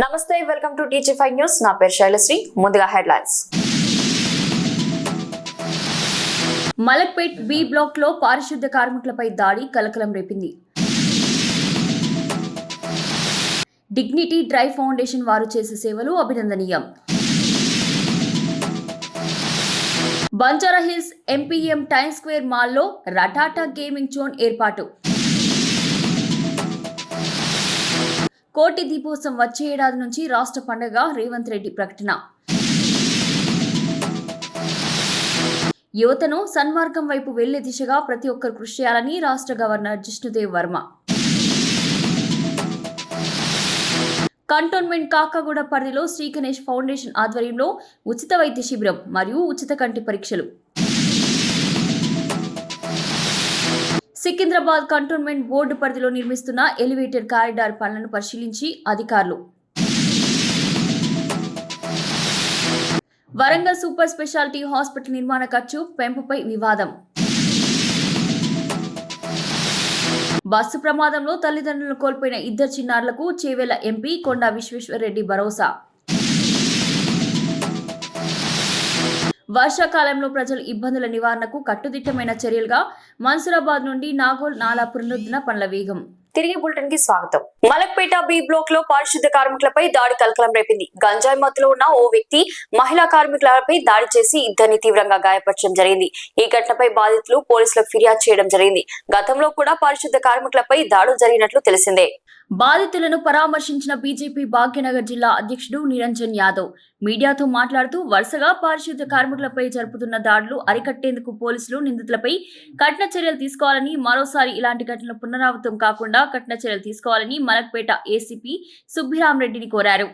నమస్తే, welcome to టీజీ5 news. నా పేరు శైలశ్రీ. ముందుగా హెడ్లైన్స్. మలక్పేట్ బి బ్లాక్ లో పారిశుద్ధ కార్మికులపై దాడి కలకలం రేపింది. డిగ్నిటీ డ్రైవ్ ఫౌండేషన్ వారు చేసే సేవలు అభినందనీయం. బంజారాహిల్స్ ఎంపీఎం టైమ్ స్క్వేర్ మాల్లో రటాటా గేమింగ్ జోన్ ఏర్పాటు. కోటి దీపోత్సవం వచ్చే ఏడాది నుంచి రాష్ట్ర పండుగ రేవంత్ రెడ్డి ప్రకటన. యువతను సన్మార్గం వైపు వెళ్లే దిశగా ప్రతి ఒక్కరు కృషి చేయాలని రాష్ట్ర గవర్నర్ జిష్ణుదేవ్ వర్మ. కంటోన్మెంట్ కాకాగూడ పరిధిలో శ్రీ గణేష్ ఫౌండేషన్ ఆధ్వర్యంలో ఉచిత వైద్య శిబిరం మరియు ఉచిత కంటి పరీక్షలు. సికింద్రాబాద్ కంటోన్మెంట్ బోర్డు పరిధిలో నిర్మిస్తున్న ఎలివేటెడ్ కారిడార్ పనులను పరిశీలించి అధికారులు. వరంగల్ సూపర్ స్పెషాలిటీ హాస్పిటల్ నిర్మాణ ఖర్చు పెంపుపై వివాదం. బస్సు ప్రమాదంలో తల్లిదండ్రులను కోల్పోయిన ఇద్దరు చిన్నారులకు చేవెళ్ల ఎంపీ కొండా విశ్వేశ్వరరెడ్డి భరోసా. వర్షాకాలంలో ప్రజల ఇబ్బందుల నివారణకు కట్టుదిట్టమైన చర్యలుగా మన్సూరాబాద్ నుండి నాగోల్ నాలా పునరుద్ధరణ పనుల వేగం. తిరిగి బులెటిన్ కి స్వాగతం. మలక్పేట బి బ్లాక్ లో పారిశుద్ధ కార్మికులపై దాడి కలకలం రేపింది. గంజాయి మత్తులో ఉన్న ఓ వ్యక్తి మహిళా కార్మికులపై దాడి చేసి ఇద్దరిని తీవ్రంగా గాయపరచడం జరిగింది. ఈ ఘటనపై బాధితులు పోలీసులకు ఫిర్యాదు చేయడం జరిగింది. గతంలో కూడా పారిశుద్ధ కార్మికులపై దాడులు జరిగినట్లు తెలిసిందే. బాధితులను పరామర్శించిన బీజేపీ భాగ్యనగర్ జిల్లా అధ్యక్షుడు నిరంజన్ యాదవ్ మీడియాతో మాట్లాడుతూ వరుసగా పారిశుద్ధ కార్మికులపై జరుపుతున్న దాడులు అరికట్టేందుకు పోలీసులు నిందితులపై కఠిన చర్యలు తీసుకోవాలని, మరోసారి ఇలాంటి ఘటనలు పునరావృతం కాకుండా కఠిన చర్యలు తీసుకోవాలని మలక్పేట ఏసీపీ సుబ్బిరామ్ రెడ్డిని కోరారు.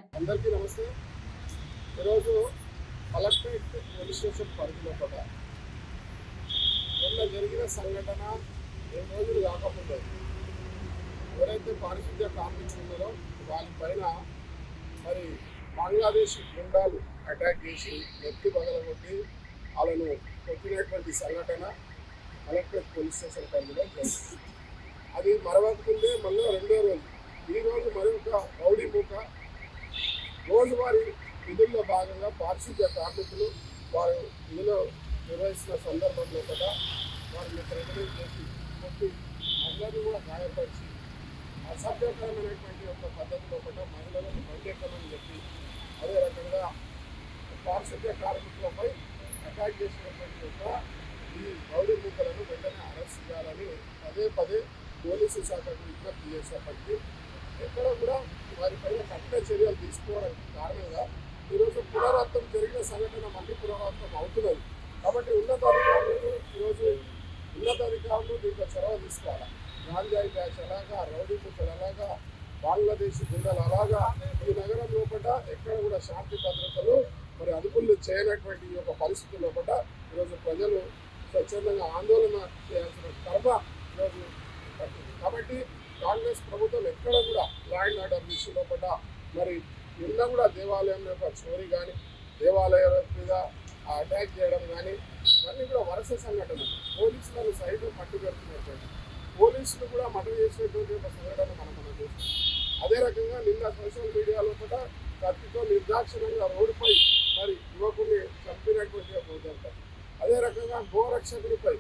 ఎవరైతే పారిశుద్ధ్య కార్మికులు ఉన్నారో వాళ్ళపైన మరి బంగ్లాదేశ్ గుండాలు అటాక్ చేసి నెత్తి పగలగొట్టి వాళ్ళను కొట్టినటువంటి సంఘటన కలెక్టరేట్ పోలీస్ స్టేషన్ పరిధిలో జరిగింది. అది మరవకముందే మళ్ళీ రెండో రోజు ఈరోజు మరొక రౌడీ మూక రోజువారీ విధుల్లో భాగంగా పారిశుద్ధ్య కార్మికులు వారు విధులు నిర్వహిస్తున్న సందర్భంలో కూడా వారిని రికమెండ్ చేసి కొట్టి అందరినీ కూడా గాయపరిచి అసభ్యకరమైనటువంటి ఒక పద్ధతిలో కూడా మహిళలను బయటెక్కమని చెప్పి అదే రకంగా పారిశుద్ధ్య కార్మికులపై అటాక్ చేసినటువంటి యొక్క ఈ రౌడీ మూకలను వెంటనే అరెస్ట్ చేయాలని పదే పదే పోలీసు శాఖకు విజ్ఞప్తి చేసేప్పటికీ ఎక్కడ కూడా వారిపైన కఠిన చర్యలు తీసుకోవడానికి కారణంగా ఈరోజు పునరావృతం జరిగిన సంఘటన మళ్ళీ పునరావృతం అవుతున్నది. కాబట్టి ఉన్నతాధికారులు దీంట్లో చొరవ తీసుకోవాలి. గాంజాయి బ్యాచ్ అలాగా, రౌడీ ముక్కలు అలాగా, బంగ్లాదేశ్ గుండెలు అలాగా ఈ నగరం లోపల ఎక్కడ కూడా శాంతి భద్రతలు మరి అదుపులు చేయనటువంటి ఈ యొక్క పరిస్థితుల్లో కూడా ఈరోజు ప్రజలు స్వచ్ఛందంగా ఆందోళన చేయాల్సిన కర్మ ఈరోజు పట్టింది. కాబట్టి కాంగ్రెస్ ప్రభుత్వం ఎక్కడ కూడా లా అండ్ ఆర్డర్ విషయంలో కూడా మరి నిన్న కూడా దేవాలయం యొక్క చోరీ కానీ, దేవాలయాల మీద అటాక్ చేయడం కానీ ఇవన్నీ కూడా వరుస సంఘటనలు. పోలీసులను సైతం పట్టుబెడుతున్నటువంటి పోలీసులు కూడా మర్డర్ చేసినటువంటి ఒక సంఘటన మనం చూస్తాం. అదే రకంగా నిన్న సోషల్ మీడియాలో కూడా కత్తితో నిర్దాక్షిణంగా రోడ్డుపై మరి యువకుని చంపినటువంటి ఒక ఉదంతం, అదే రకంగా గోరక్షకుడిపై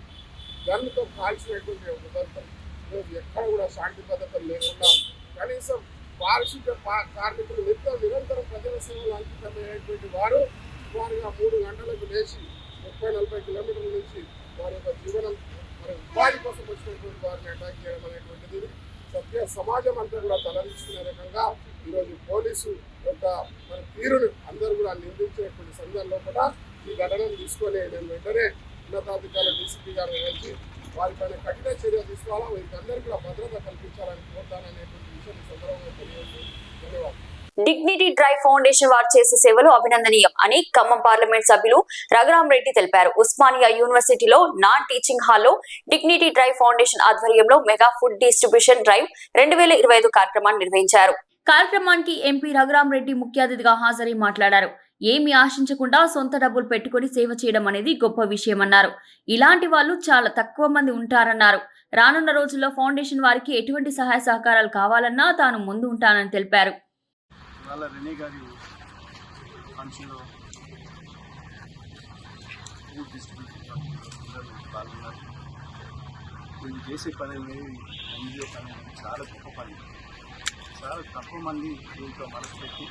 గన్నుతో కాల్చినటువంటి ఒక ఉదంతం. ఈరోజు ఎక్కడ కూడా శాంతి భద్రతలు లేకుండా కనీసం పారిశుద్ధ్య కార్మికులు నిరంతరం ప్రజల సేవలు అంకితమైనటువంటి వారుగా 3 గంటలకు లేచి 30-40 కిలోమీటర్ల నుంచి వారి యొక్క జీవనం మరి ఉపాధి కోసం వచ్చినటువంటి వారిని అటాక్ చేయడం అనేటువంటిది సత్య సమాజం అంతా కూడా తలదించుకునే రకంగా ఈరోజు పోలీసు యొక్క మన తీరును అందరూ కూడా నిందించేటువంటి సందర్భంలో కూడా ఈ ఘటనను తీసుకొని నేను వెంటనే ఉన్నతాధికారులు డీసీపీ గారు కలిసి వారిపైన కఠిన చర్యలు తీసుకోవాలా, వీరికి అందరికీ కూడా భద్రత కల్పించాలని కోరుతాననేటువంటి విషయం ఈ సందర్భంగా తెలియజేస్తూ ధన్యవాదాలు. డిగ్నిటీ డ్రైవ్ ఫౌండేషన్ వారు చేసే సేవలు అభినందనీయం అని ఖమ్మం పార్లమెంట్ సభ్యులు రఘురామ్ రెడ్డి తెలిపారు. ఉస్మానియా యూనివర్సిటీలో నాన్ టీచింగ్ హాల్లో డిగ్నిటీ డ్రైవ్ ఫౌండేషన్ ఆధ్వర్యంలో మెగా ఫుడ్ డిస్ట్రిబ్యూషన్ డ్రైవ్ 2025 కార్యక్రమాన్ని నిర్వహించారు. కార్యక్రమానికి ఎంపీ రఘురామ్ రెడ్డి ముఖ్య అతిథిగా హాజరై మాట్లాడారు. ఏమి ఆశించకుండా సొంత డబ్బులు పెట్టుకుని సేవ చేయడం అనేది గొప్ప విషయమన్నారు. ఇలాంటి వాళ్ళు చాలా తక్కువ మంది ఉంటారన్నారు. రానున్న రోజుల్లో ఫౌండేషన్ వారికి ఎటువంటి సహాయ సహకారాలు కావాలన్నా తాను ముందు ఉంటానని తెలిపారు. నల్ల రెనీ గారి ఫంక్షన్లో ఫుడ్ డిస్ట్రిబ్యూషన్ పిల్లలు పాల్గొన్నారు. వీళ్ళు చేసే పని అనేది ఎన్జిఓ పని అనేది చాలా గొప్ప పని. చాలా తక్కువ మంది దీంట్లో మనసు పెట్టి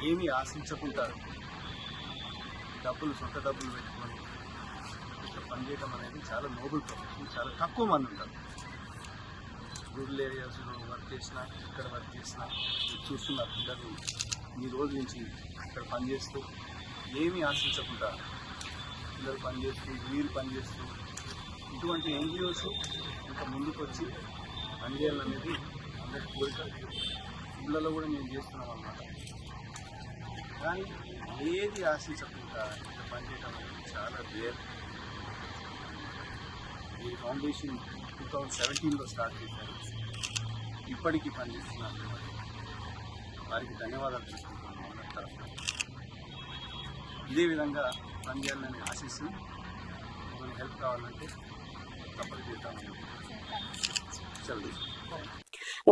ఏమీ ఆశించకుండా సొంత డబ్బులు పెట్టుకొని ఇట్లా పనిచేయడం అనేది చాలా నోబుల్ ప్రొఫెషన్. చాలా తక్కువ మంది ఉంటారు. రూరల్ ఏరియాస్లో వర్క్ చేసినా ఇక్కడ వర్క్ చేసినా చూస్తున్న పిల్లలు ఈ రోజు నుంచి ఇక్కడ పనిచేస్తూ ఏమీ ఆశించకుండా పిల్లలు పనిచేస్తూ వీరు పనిచేస్తూ ఇటువంటి ఎన్జిఓస్ ఇంకా ముందుకు వచ్చి పనిచేయాలనేది అందరి కోరిక. పిల్లలు కూడా మేము చేస్తున్నాం అన్నమాట. కానీ ఏది ఆశించకుండా ఇక్కడ పనిచేయడం అనేది చాలా రేర్. ఈ ఫౌండేషన్ 2017లో స్టార్ట్ చేశారు. ఇప్పటికీ పనిచేస్తున్నారు. వారికి ధన్యవాదాలు తెలుసుకుంటున్నాను మన తరఫున. ఇదే విధంగా పనిచేయాలని ఆశిస్తూ ఏమైనా హెల్ప్ కావాలంటే తప్పక చేద్దామని చదువు.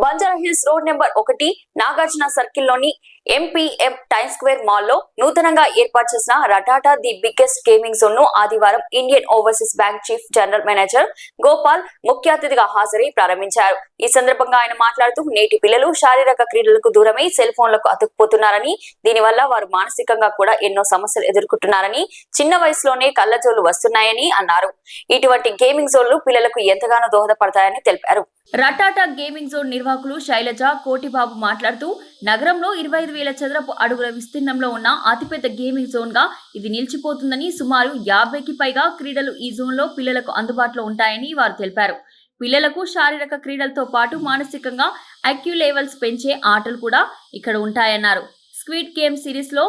Banjara Hills road number 1 Nagarjuna సర్కిల్లోని ఎంపీఎం టైమ్ స్క్వేర్ మాల్లో నూతనంగా ఏర్పాటు చేసిన Ratata the biggest gaming zone ను ఆదివారం Indian Overseas Bank chief general manager Gopal ముఖ్య అతిథిగా హాజరై ప్రారంభించారు. ఈ సందర్భంగా ఆయన మాట్లాడుతూ నేటి పిల్లలు శారీరక క్రీడలకు దూరమై సెల్ ఫోన్లకు అతుక్కుపోతున్నారని, దీనివల్ల వారు మానసికంగా కూడా ఎన్నో సమస్యలు ఎదుర్కొంటున్నారని, చిన్న వయసులోనే కళ్లజోళ్లు వస్తున్నాయని అన్నారు. ఇటువంటి గేమింగ్ జోన్లు పిల్లలకు ఎంతగానో దోహదపడతాయని తెలిపారు. రటాటా గేమింగ్ జోన్ నిర్వాహకులు శైలజ కోటిబాబు మాట్లాడుతూ నగరంలో 25,000 చదరపు అడుగుల విస్తీర్ణంలో ఉన్న అతిపెద్ద గేమింగ్ జోన్ గా ఇది నిలిచిపోతుందని, సుమారు 50కి పైగా క్రీడలు ఈ జోన్ లో పిల్లలకు అందుబాటులో ఉంటాయని వారు తెలిపారు. పిల్లలకు శారీరక క్రీడలతో పాటు మానసికంగా ఐక్యూ లెవెల్స్ పెంచే ఆటలు కూడా ఇక్కడ ఉంటాయన్నారు. స్క్విడ్ గేమ్ సిరీస్ లో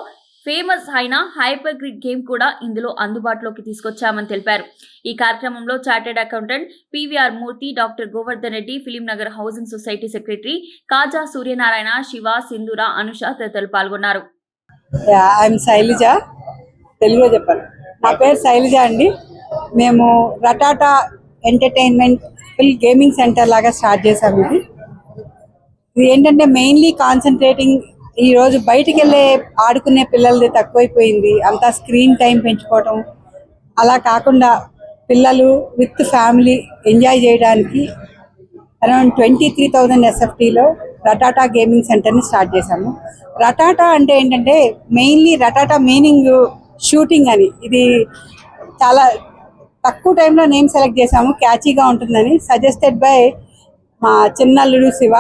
ఫేమస్ అయిన హైపర్ గ్రిడ్ గేమ్ కూడా ఇందులో అందుబాటులోకి తీసుకొచ్చామని తెలిపారు. ఈ కార్యక్రమంలో chartered accountant PVR Murthy, doctor Govardhan Reddy, Film Nagar housing society secretary Kaja Suryanarayana, Shiva, Sindhura, Anusha తదితరులు పాల్గొన్నారు. శైలజ, తెలుగులో చెప్పాను. నా పేరు శైలజ అండి. మేము రటాటా ఎంటర్టైన్మెంట్ ఫుల్ గేమింగ్ సెంటర్ లాగా స్టార్ట్ చేసాము. ఇది ఏంటంటే మెయిన్లీ కాన్సన్ట్రేటింగ్ ఈరోజు బయటికి వెళ్ళే ఆడుకునే పిల్లలది తక్కువైపోయింది. అంతా స్క్రీన్ టైం పెంచుకోవటం, అలా కాకుండా పిల్లలు విత్ ఫ్యామిలీ ఎంజాయ్ చేయడానికి అరౌండ్ 23,000 SFTలో రటాటా గేమింగ్ సెంటర్ని స్టార్ట్ చేశాము. రటాటా అంటే ఏంటంటే మెయిన్లీ రటాటా మీనింగ్ షూటింగ్ అని. ఇది చాలా తక్కువ టైంలో నేమ్ సెలెక్ట్ చేశాము, క్యాచీగా ఉంటుందని. సజెస్టెడ్ బై మా చిన్నల్లుడు శివ.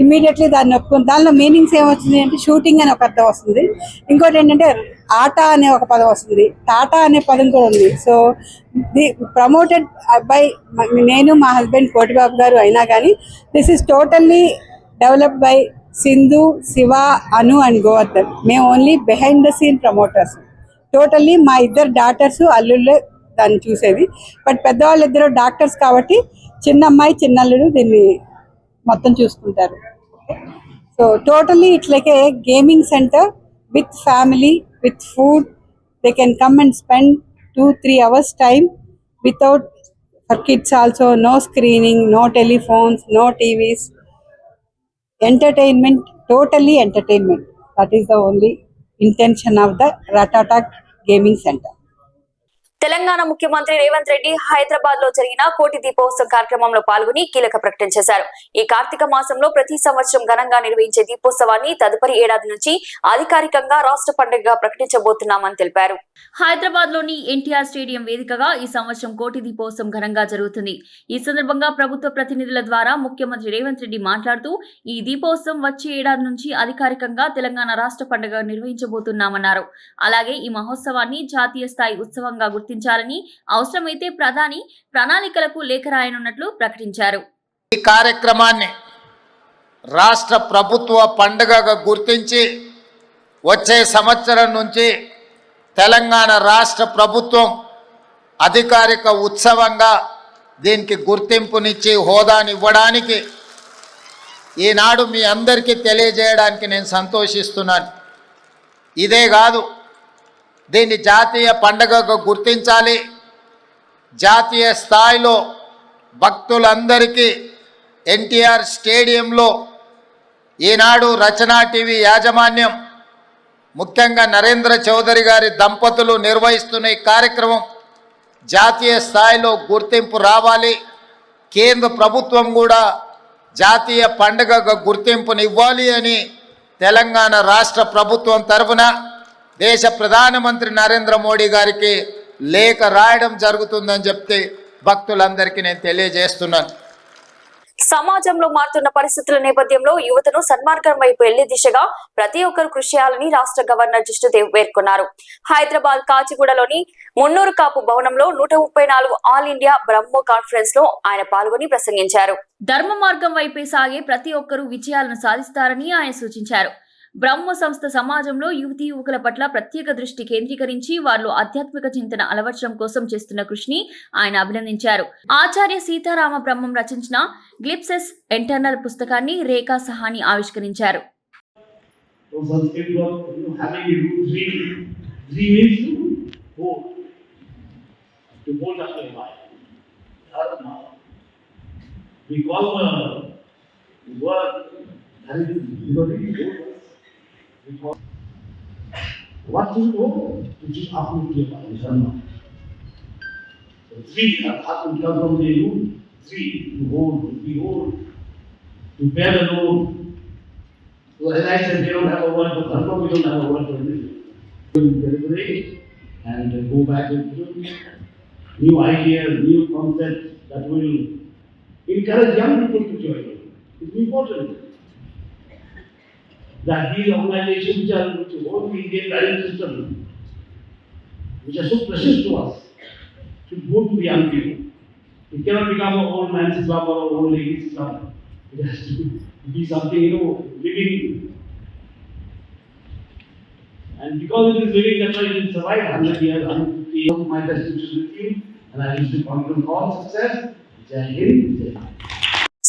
ఇమ్మీడియట్లీ దాన్ని ఒప్పుకుని, దానిలో మీనింగ్స్ ఏమొచ్చింది అంటే షూటింగ్ అని ఒక అర్థం వస్తుంది, ఇంకోటి ఏంటంటే ఆట అనే ఒక పదం వస్తుంది, టాటా అనే పదం కూడా ఉంది. సో ది ప్రమోటెడ్ బై నేను, మా హస్బెండ్ కోటిబాబు గారు. అయినా కానీ this is totally developed by Sindhu, Shiva, Anu and Govardhan. మేము only behind the scene promoters. Totally మా ఇద్దరు డాటర్స్, అల్లుళ్ళే దాన్ని చూసేది. బట్ పెద్దవాళ్ళు ఇద్దరు డాక్టర్స్ కాబట్టి చిన్న అమ్మాయి, చిన్నల్లుడు దీన్ని మొత్తం చూసుకుంటారు. So totally it's like A gaming centre with family, with food. They can come and spend 2-3 hours time without, for kids also, no screening, no telephones, no TVs. Entertainment, totally entertainment. That is the only intention of the Ratata Gaming Center. Telangana ముఖ్యమంత్రి రేవంత్ రెడ్డి హైదరాబాద్ లో జరిగిన కోటి దీపోత్సవం కార్యక్రమంలో పాల్గొని కీలక ప్రకటన చేశారు. ఈ కార్తీక మాసంలో ప్రతి సంవత్సరం ఘనంగా నిర్వహించే దీపోత్సవాన్ని తదుపరి ఏడాది నుంచి అధికారికంగా రాష్ట్ర పండుగగా ప్రకటించబోతున్నామని తెలిపారు. హైదరాబాద్ లోని ఎన్టీఆర్ స్టేడియం వేదికగా ఈ సంవత్సరం కోటి దీపోత్సవం ఘనంగా జరుగుతుంది. ఈ సందర్భంగా ప్రభుత్వ ప్రతినిధుల ద్వారా ముఖ్యమంత్రి రేవంత్ రెడ్డి మాట్లాడుతూ ఈ దీపోత్సవం వచ్చే ఏడాది నుంచి అధికారికంగా తెలంగాణ రాష్ట్ర పండుగ నిర్వహించబోతున్నామన్నారు. అలాగే ఈ మహోత్సవాన్ని జాతీయ స్థాయి ఉత్సవంగా గుర్తించాలని, అవసరమైతే ప్రధాని ప్రణాళికలకు లేఖ రాయనున్నట్లు ప్రకటించారు. ఈ కార్యక్రమాన్ని రాష్ట్ర ప్రభుత్వ పండుగగా గుర్తించి వచ్చే సంవత్సరం నుంచి తెలంగాణ రాష్ట్ర ప్రభుత్వం అధికారిక ఉత్సవంగా దీనికి గుర్తింపునిచ్చి హోదానివ్వడానికి ఈనాడు మీ అందరికీ తెలియజేయడానికి నేను సంతోషిస్తున్నాను. ఇదే కాదు, దీన్ని జాతీయ పండుగగా గుర్తించాలి. జాతీయ స్థాయిలో భక్తులందరికీ ఎన్టీఆర్ స్టేడియంలో ఈనాడు రచనా టీవీ యాజమాన్యం ముఖ్యంగా నరేంద్ర చౌదరి గారి దంపతులు నిర్వహిస్తున్న ఈ కార్యక్రమం జాతీయ స్థాయిలో గుర్తింపు రావాలి, కేంద్ర ప్రభుత్వం కూడా జాతీయ పండుగగా గుర్తింపునివ్వాలి అని తెలంగాణ రాష్ట్ర ప్రభుత్వం తరఫున దేశ ప్రధానమంత్రి నరేంద్ర మోడీ గారికి లేఖ రాయడం జరుగుతుందని చెప్తే భక్తులందరికీ నేను తెలియజేస్తున్నాను. సమాజంలో మారుతున్న పరిస్థితుల నేపథ్యంలో యువతను సన్మార్గం వైపు వెళ్లే దిశగా ప్రతి ఒక్కరు కృషి చేయాలని రాష్ట్ర గవర్నర్ జిష్ణుదేవ్ పేర్కొన్నారు. హైదరాబాద్ కాచిగూడలోని మున్నూరు కాపు భవనంలో 134 ఆల్ ఇండియా బ్రహ్మో కాన్ఫరెన్స్ లో ఆయన పాల్గొని ప్రసంగించారు. ధర్మ మార్గం వైపే సాగే ప్రతి ఒక్కరూ విజయాలను సాధిస్తారని ఆయన సూచించారు. బ్రహ్మో సంస్థ సమాజంలో యువతీ యువకుల పట్ల ప్రత్యేక దృష్టి కేంద్రీకరించి వారిలో ఆధ్యాత్మిక చింతన అలవర్చడం కోసం చేస్తున్న కృషిని ఆయన అభినందించారు. ఆచార్య సీతారామ బ్రహ్మం రచించిన గ్లిప్సెస్ ఇంటర్నల్ పుస్తకాన్ని రేఖా సహాని ఆవిష్కరించారు. What to do? To just uproot your dharma. So 3 have to come from the root. 3 to hold, to behold, to bear the load. So as I said, they don't have a word for dharma, we don't have a word for religion. We will deliberate and go back into new ideas, new concepts that will encourage young people to join. It's important that these organizations which hold the Indian value system, which are so precious to us, should go to the young people. It cannot become an old man's Islam or an old lady's Islam. It has to be something, living. And because it is living, that's why it will survive 100 years, 150 years. My best wishes with you, and I wish you confident all success. Jai Hind, Jai Hind.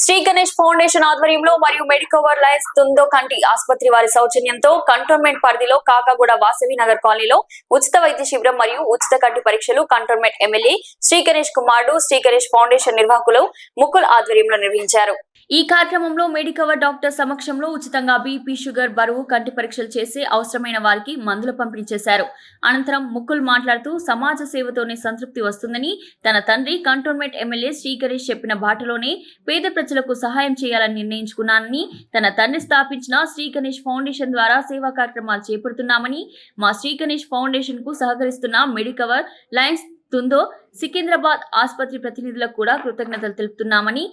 Shri Ganesh foundation ఆధ్వర్యంలో మరియు Medicover Lions తుందో కంటి ఆసుపత్రి వారి సౌజన్యంతో cantonment పరిధిలో కాకాగూడ వాసవి నగర్ కాలనీలో ఉచిత వైద్య శిబిరం మరియు ఉచిత కంటి పరీక్షలు కంటోన్మెంట్ ఎమ్మెల్యే శ్రీ గణేష్ కుమారుడు శ్రీ గణేష్ ఫౌండేషన్ నిర్వాహకులు ముకుల్ ఆధ్వర్యంలో నిర్వహించారు. ఈ కార్యక్రమంలో మెడికవర్ డాక్టర్ సమక్షంలో ఉచితంగా బీపీ, షుగర్, బరువు, కంటి పరీక్షలు చేసి అవసరమైన వారికి మందులు పంపిణీ చేశారు. అనంతరం ముకుల్ మాట్లాడుతూ సమాజ సేవతోనే సంతృప్తి వస్తుందని, తన తండ్రి కంటోన్మెంట్ ఎమ్మెల్యే శ్రీ గణేష్ చెప్పిన బాటలోనే పేద ప్రజలకు సహాయం చేయాలని నిర్ణయించుకున్నానని, తన తండ్రి స్థాపించిన శ్రీ గణేష్ ఫౌండేషన్ ద్వారా సేవా కార్యక్రమాలు చేపడుతున్నామని, మా శ్రీ గణేష్ ఫౌండేషన్ కు సహకరిస్తున్న మెడికవర్ లయన్స్ తుందో సికింద్రాబాద్ ఆసుపత్రి ప్రతినిధులకు కూడా కృతజ్ఞతలు తెలుపుతున్నామని,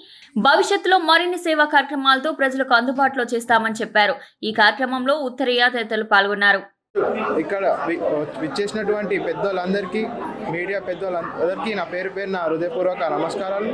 భవిష్యత్తులో మరిన్ని సేవా కార్యక్రమాలతో ప్రజలకు అందుబాటులో చేస్తామని చెప్పారు. ఈ కార్యక్రమంలో ఉత్తరయ్య తదితరులు పాల్గొన్నారు. ఇక్కడ విచ్చేసినటువంటి పెద్దోళ్ళందరికీ, మీడియా పెద్దోళ్ళందరికీ నా పేరున హృదయపూర్వక నమస్కారాలు.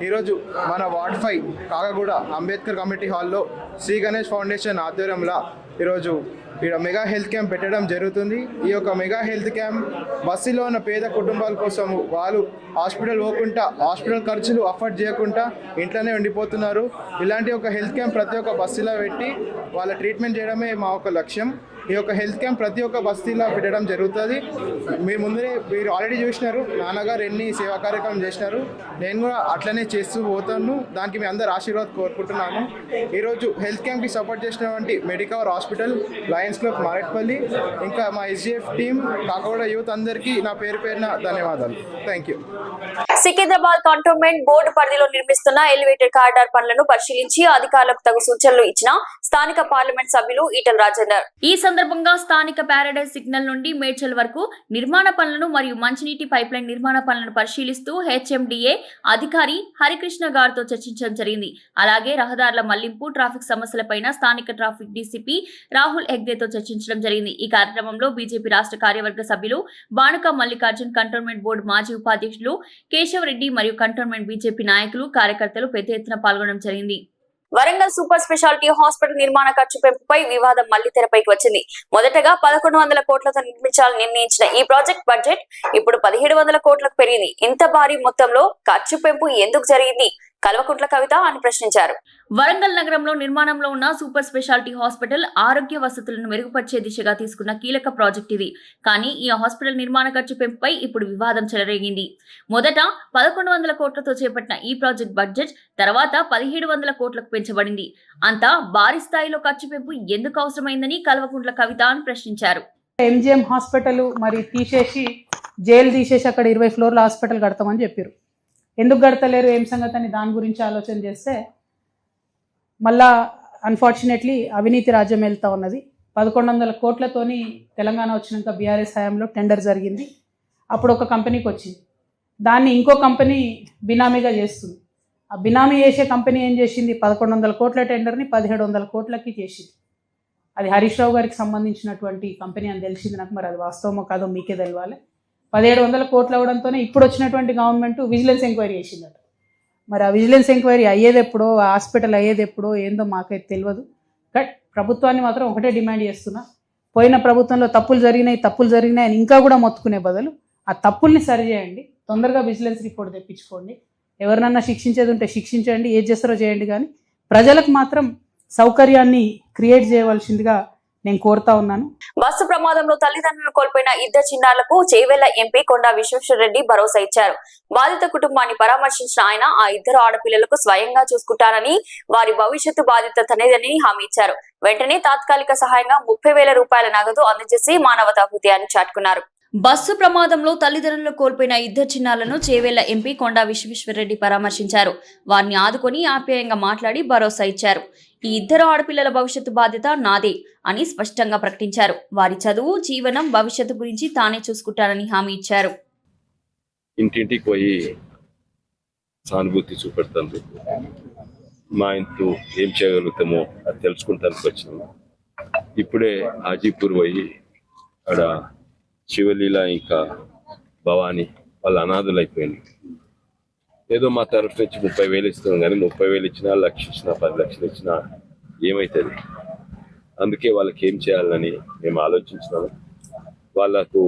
ఈరోజు మన వార్డ్ 5 కాకగూడ అంబేద్కర్ కమిటీ హాల్లో శ్రీ గణేష్ ఫౌండేషన్ ఆధ్వర్యంలో ఈరోజు ఇక్కడ మెగా హెల్త్ క్యాంప్ పెట్టడం జరుగుతుంది. ఈ యొక్క మెగా హెల్త్ క్యాంప్ బస్సులో ఉన్న పేద కుటుంబాల కోసం వాళ్ళు హాస్పిటల్ పోకుండా, హాస్పిటల్ ఖర్చులు అఫోర్డ్ చేయకుండా ఇంట్లోనే ఉండిపోతున్నారు. ఇలాంటి ఒక హెల్త్ క్యాంప్ ప్రతి ఒక్క బస్సులో పెట్టి వాళ్ళ ట్రీట్మెంట్ చేయడమే మా ఒక లక్ష్యం. ఈ యొక్క హెల్త్ క్యాంప్ ప్రతి ఒక్క బస్తీలో పెట్టడం జరుగుతుంది. మీరు ఆల్రెడీ చూసినారు నాన్నగారు ఎన్ని సేవా కార్యక్రమం చేసినారు. నేను కూడా అట్లనే చేస్తూ పోతాను. దానికి మీ అందరు ఆశీర్వాదం కోరుకుంటున్నాను. ఈరోజు హెల్త్ క్యాంప్కి సపోర్ట్ చేసినటువంటి Medicover hospital, Lions club Marredpally, ఇంకా మా ఎస్జిఎఫ్ టీం, కాకగూడ యూత్ అందరికీ నా పేరున ధన్యవాదాలు. Thank you. Secunderabad cantonment board పరిధిలో నిర్మిస్తున్న ఎలివేటెడ్ కారిడార్ పనులను పరిశీలించి అధికారులకు తగు సూచనలు ఇచ్చిన స్థానిక పార్లమెంట్ సభ్యులు ఈటల రాజేందర్. ఈ సందర్భంగా స్థానిక ప్యారడైజ్ సిగ్నల్ నుండి మేడ్చల్ వరకు నిర్మాణ పనులను మరియు మంచినీటి పైప్లైన్ నిర్మాణ పనులను పరిశీలిస్తూ హెచ్ఎండిఏ అధికారి హరికృష్ణ గారితో చర్చించడం జరిగింది. అలాగే రహదారుల మళ్లింపు, ట్రాఫిక్ సమస్యలపైన స్థానిక ట్రాఫిక్ డీసీపీ రాహుల్ హెగ్దేతో చర్చించడం జరిగింది. ఈ కార్యక్రమంలో బీజేపీ రాష్ట్ర కార్యవర్గ సభ్యులు బాణుక మల్లికార్జున్, కంటోన్మెంట్ బోర్డు మాజీ ఉపాధ్యక్షులు కేశవరెడ్డి మరియు కంటోన్మెంట్ బీజేపీ నాయకులు, కార్యకర్తలు పెద్ద ఎత్తున పాల్గొనడం జరిగింది. వరంగల్ సూపర్ స్పెషాలిటీ హాస్పిటల్ నిర్మాణ ఖర్చు పెంపుపై వివాదం మళ్లీ తెరపైకి వచ్చింది. మొదటగా 1100 కోట్లతో నిర్మించాలని నిర్ణయించిన ఈ ప్రాజెక్ట్ బడ్జెట్ ఇప్పుడు 1700 కోట్లకు పెరిగింది. ఇంత భారీ మొత్తంలో ఖర్చు పెంపు ఎందుకు జరిగింది? కల్వకుంట్ల కవిత అని ప్రశ్నించారు. వరంగల్ నగరంలో నిర్మాణంలో ఉన్న సూపర్ స్పెషాలిటీ హాస్పిటల్ ఆరోగ్య వసతులను మెరుగుపరిచే దిశగా తీసుకున్న కీలక ప్రాజెక్ట్ ఇది. కానీ ఈ హాస్పిటల్ నిర్మాణ ఖర్చు పెంపుపై ఇప్పుడు వివాదం చెలరేగింది. మొదట 1100 కోట్లతో చేపట్టిన ఈ ప్రాజెక్ట్ బడ్జెట్ తర్వాత 1700 కోట్లకు పెంచబడింది. అంతా భారీ స్థాయిలో ఖర్చు పెంపు ఎందుకు అవసరమైందని కల్వకుంట్ల కవిత అని ప్రశ్నించారు. ఎంజిఎం హాస్పిటల్ మరి తీసేసి జైలు తీసేసి అక్కడ 20 ఫ్లోర్ల హాస్పిటల్ కడతామని చెప్పారు. ఎందుకు కడతలేరు ఏం సంగతి అని దాని గురించి ఆలోచన చేస్తే మళ్ళా అన్ఫార్చునేట్లీ అవినీతి రాజ్యం వెళ్తూ ఉన్నది. 1100 కోట్లతోని తెలంగాణ వచ్చినాక బీఆర్ఎస్ హయాంలో టెండర్ జరిగింది. అప్పుడు ఒక కంపెనీకి వచ్చింది, దాన్ని ఇంకో కంపెనీ బినామీగా చేస్తుంది. ఆ బినామీ చేసే కంపెనీ ఏం చేసింది, 1100 కోట్ల టెండర్ని 1700 కోట్లకి చేసింది. అది హరీష్ రావు గారికి సంబంధించినటువంటి కంపెనీ అని తెలిసింది నాకు. మరి అది వాస్తవమో కాదో మీకే తెలియాలి. 1700 కోట్లు అవడంతోనే ఇప్పుడు వచ్చినటువంటి గవర్నమెంట్ విజిలెన్స్ ఎంక్వైరీ చేసిందట. మరి ఆ విజిలెన్స్ ఎంక్వైరీ అయ్యేది ఎప్పుడో, ఆ హాస్పిటల్ అయ్యేది ఎప్పుడో ఏందో మాకైతే తెలియదు. బట్ ప్రభుత్వాన్ని మాత్రం ఒకటే డిమాండ్ చేస్తున్నా, పోయిన ప్రభుత్వంలో తప్పులు జరిగినాయి అని ఇంకా కూడా మొత్తుకునే బదులు ఆ తప్పుల్ని సరిచేయండి, తొందరగా విజిలెన్స్ రిపోర్ట్ తెప్పించుకోండి, ఎవరినన్నా శిక్షించేది ఉంటే శిక్షించండి, ఏది చేస్తారో చేయండి, కానీ ప్రజలకు మాత్రం సౌకర్యాన్ని క్రియేట్ చేయవలసిందిగా నేను కోరుతా ఉన్నాను. బస్సు ప్రమాదంలో తల్లిదండ్రులు కోల్పోయిన ఇద్దరు చిన్నారులకు చేవెళ్ల ఎంపీ కొండా విశ్వేశ్వరరెడ్డి భరోసా ఇచ్చారు. బాధిత కుటుంబాన్ని పరామర్శించిన ఆయన ఆ ఇద్దరు ఆడపిల్లలకు స్వయంగా చూసుకుంటానని, వారి భవిష్యత్తు బాధ్యత తనేదని హామీ ఇచ్చారు. వెంటనే తాత్కాలిక సహాయంగా 30,000 రూపాయల నగదు అందజేసి మానవతా హృదయాన్ని చాటుకున్నారు. బస్సు ప్రమాదంలో తల్లిదండ్రులు కోల్పోయిన ఇద్దరు చిన్నారులను చేవెళ్ల ఎంపీ కొండా విశ్వేశ్వరరెడ్డి పరామర్శించారు. వారిని ఆదుకొని ఆప్యాయంగా మాట్లాడి భరోసా ఇచ్చారు. ఈ ఇద్దరు ఆడపిల్లల భవిష్యత్తు బాధ్యత నాదే అని స్పష్టంగా ప్రకటించారు. వారి చదువు, జీవనం, భవిష్యత్తు గురించి తానే చూసుకుంటానని హామీ ఇచ్చారు. ఇంటింటికి పోయి సానుభూతి చూపెడతాను, మా ఇంట్లో ఏం చేయగలుగుతామో అది తెలుసుకుంటానికి వచ్చినాము. ఇప్పుడే హాజీపూర్ పోయి అక్కడ శివలీల ఇంకా భవానీ వాళ్ళ అనాథులు అయిపోయింది. ఏదో మా తరఫు నుంచి 30,000 ఇస్తున్నాం, కానీ 30,000 ఇచ్చినా, 1,00,000 ఇచ్చినా, 10 లక్షలు ఇచ్చినా ఏమవుతుంది? అందుకే వాళ్ళకి ఏం చేయాలని మేము ఆలోచించినాము. వాళ్ళకు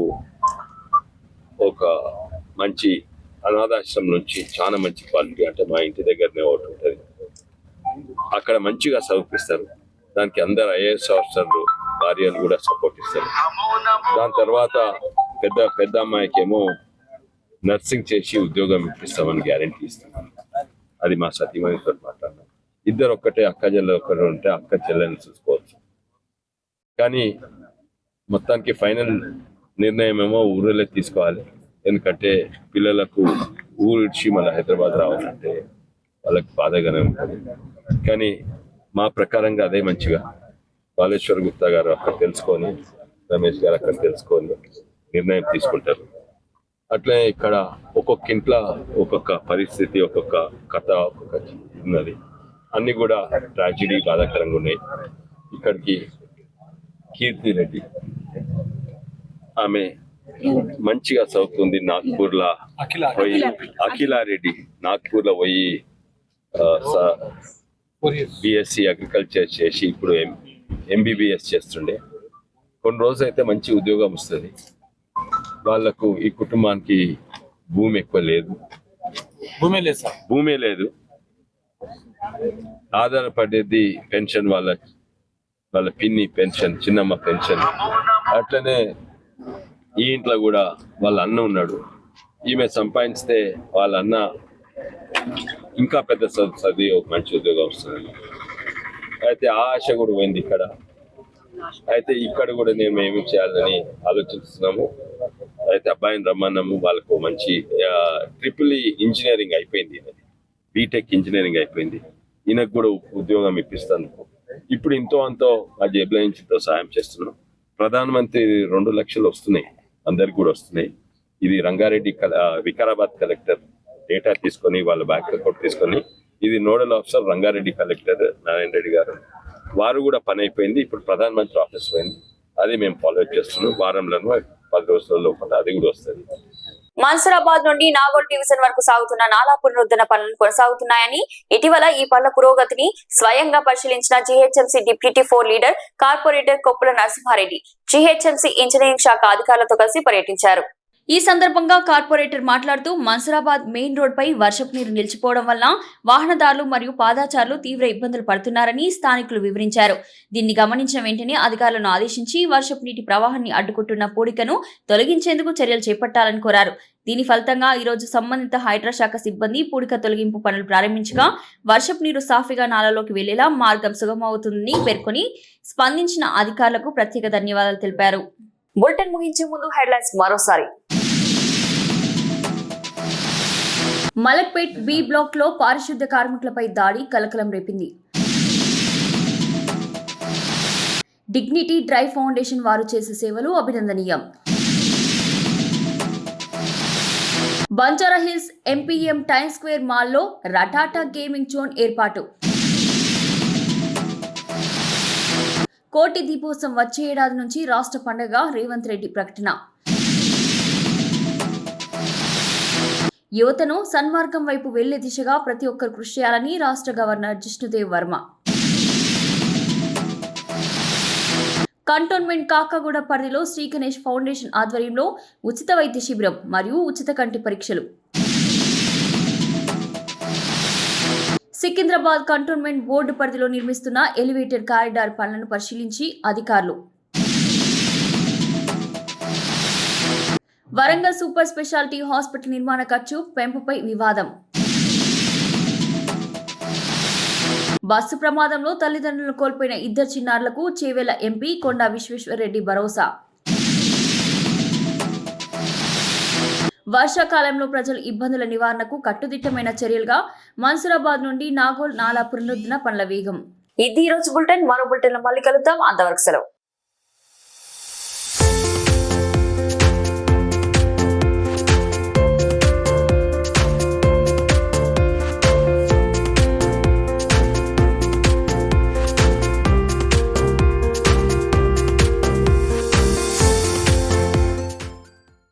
ఒక మంచి అనాథాశ్రమం నుంచి చాలా మంచి క్వాలిటీ, అంటే మా ఇంటి దగ్గరనే ఒకటి ఉంటుంది, అక్కడ మంచిగా చదివిస్తారు. దానికి అందరు ఐఏఎస్ ఆఫీసర్లు భార్యలు కూడా సపోర్ట్ ఇస్తారు. దాని తర్వాత పెద్ద అమ్మాయికి ఏమో నర్సింగ్ చేసి ఉద్యోగం ఇప్పిస్తామని గ్యారంటీ ఇస్తున్నాం. అది మా సతీమణితో మాట్లాడినాం. ఇద్దరు ఒక్కటే అక్క చెల్లెలు ఒక్కరు ఉంటే అక్క చెల్లెని చూసుకోవచ్చు. కానీ మొత్తానికి ఫైనల్ నిర్ణయం ఏమో ఊళ్ళో తీసుకోవాలి. ఎందుకంటే పిల్లలకు ఊరు ఇచ్చి మళ్ళీ హైదరాబాద్ రావాలంటే వాళ్ళకి బాధగానే ఉంటుంది. కానీ మా ప్రకారంగా అదే మంచిగా బాలేశ్వర్ గుప్తా గారు అక్కడ తెలుసుకొని, రమేష్ గారు అక్కడ తెలుసుకొని నిర్ణయం తీసుకుంటారు. అట్లనే ఇక్కడ ఒక్కొక్క ఇంట్లో ఒక్కొక్క పరిస్థితి, ఒక్కొక్క కథ, ఒక్కొక్క ఉన్నది. అన్ని కూడా ట్రాజిడీ, బాధాకరంగా ఉన్నాయి. ఇక్కడికి కీర్తి రెడ్డి ఆమె మంచిగా చదువుతుంది, నాగ్పూర్లో పోయి అఖిలారెడ్డి నాగ్పూర్లో పోయి బిఎస్సి అగ్రికల్చర్ చేసి ఇప్పుడు ఎంబీబీఎస్ చేస్తుండే. కొన్ని రోజులు అయితే మంచి ఉద్యోగం వస్తుంది. వాళ్ళకు ఈ కుటుంబానికి భూమి ఎక్కువ లేదు, భూమే లేదు, ఆధారపడేది పెన్షన్, వాళ్ళ పిన్ని పెన్షన్, చిన్నమ్మ పెన్షన్. అట్లనే ఈ ఇంట్లో కూడా వాళ్ళ అన్న ఉన్నాడు. ఈమె సంపాదిస్తే వాళ్ళ అన్న ఇంకా పెద్ద చదివి ఒక మంచి ఉద్యోగం వస్తుంది. అయితే ఆ ఆశ కూడా పోయింది ఇక్కడ. అయితే ఇక్కడ కూడా మేము ఏమి చేయాలని ఆలోచిస్తున్నాము. అయితే అబ్బాయిని రమ్మన్నాము. వాళ్ళకు మంచి ట్రిపుల్ ఇంజనీరింగ్ అయిపోయింది, బీటెక్ ఇంజనీరింగ్ అయిపోయింది. ఈయనకు కూడా ఉద్యోగం ఇప్పిస్తాను. ఇప్పుడు ఇంతో అంతో ఆ జేబుల నుంచి సాయం చేస్తున్నాం. ప్రధానమంత్రి 2 లక్షలు వస్తున్నాయి, అందరికి కూడా వస్తున్నాయి. ఇది రంగారెడ్డి వికారాబాద్ కలెక్టర్ డేటా తీసుకొని, వాళ్ళ బ్యాంక్ అకౌంట్ తీసుకొని, ఇది nodal officer Rangareddy collector Narayana Reddy గారు, వారు కూడా పని అయిపోయింది. ఇప్పుడు ప్రధానమంత్రి ఆఫీస్ పోయింది, అది మేము ఫాలో అప్ చేస్తున్నాం. వారంలో 10 రోజుల్లో అది కూడా వస్తుంది. మన్సూరాబాద్ నుండి నాగోల్ డివిజన్ వరకు సాగుతున్న నాలా పునరుద్ధరణ పనులు కొనసాగుతున్నాయని, ఇటీవల ఈ పనుల పురోగతిని స్వయంగా పరిశీలించిన GHMC deputy 4 leader corporator Koppula Narasimhareddy GHMC engineering శాఖ అధికారులతో కలిసి పర్యటించారు. ఈ సందర్భంగా కార్పొరేటర్ మాట్లాడుతూ మన్సూరాబాద్ మెయిన్ రోడ్ పై వర్షపు నీరు నిలిచిపోవడం వల్ల వాహనదారులు మరియు పాదచారులు తీవ్ర ఇబ్బందులు పడుతున్నారని స్థానికులు వివరించారు. దీన్ని గమనించిన వెంటనే అధికారులను ఆదేశించి వర్షపు నీటి ప్రవాహాన్ని అడ్డుకుంటున్న పూడికను తొలగించేందుకు చర్యలు చేపట్టాలని కోరారు. దీని ఫలితంగా ఈ రోజు సంబంధిత హైడ్రా శాఖ సిబ్బంది పూడిక తొలగింపు పనులు ప్రారంభించగా వర్షపు నీరు సాఫీగా నాలలోకి వెళ్లేలా మార్గం సుగమవుతుందని పేర్కొని స్పందించిన అధికారులకు ప్రత్యేక ధన్యవాదాలు తెలిపారు. బులెటిన్ ముగించే ముందు హెడ్లైన్స్ మరోసారి. మలక్పేట్ బి బ్లాక్ లో పారిశుద్ధ్య కార్మికులపై దాడి కలకలం రేపింది. డిగ్నిటీ డ్రై ఫౌండేషన్ వారు చేసే సేవలు అభినందనీయం. బంజారాహిల్స్ ఎంపీఎం టైమ్ స్క్వేర్ మాల్లో రటాటా గేమింగ్ జోన్ ఏర్పాటు. కోటి దీపోత్సవం వచ్చే ఏడాది నుంచి రాష్ట్ర పండుగ రేవంత్ రెడ్డి ప్రకటన. యువతను సన్మార్గం వైపు వెళ్లే దిశగా ప్రతి ఒక్కరు కృషి చేయాలని రాష్ట్ర గవర్నర్ జిష్ణుదేవ్ వర్మ. కంటోన్మెంట్ కాకాగూడ పరిధిలో శ్రీ గణేష్ ఫౌండేషన్ ఆధ్వర్యంలో ఉచిత వైద్య శిబిరం మరియు ఉచిత కంటి పరీక్షలు. సికింద్రాబాద్ కంటోన్మెంట్ బోర్డు పరిధిలో నిర్మిస్తున్న ఎలివేటెడ్ కారిడార్ పనులను పరిశీలించి అధికారులు. వరంగల్ సూపర్ స్పెషాలిటీ హాస్పిటల్ నిర్మాణ ఖర్చు పెంపుపై వివాదం. బస్సు ప్రమాదంలో తల్లిదండ్రులను కోల్పోయిన ఇద్దరు చిన్నారులకు చేవెళ్ల ఎంపీ కొండా విశ్వేశ్వరరెడ్డి భరోసా. వర్షాకాలంలో ప్రజల ఇబ్బందుల నివారణకు కట్టుదిట్టమైన చర్యలుగా మన్సూరాబాద్ నుండి నాగోల్ నాలా పునరుద్ధరణ పనుల వేగం. ఇది ఈ రోజు బులెటిన్. మరో బులెటిన్ లో మళ్ళీ కలుద్దాం. అంతవరకు సెలవు.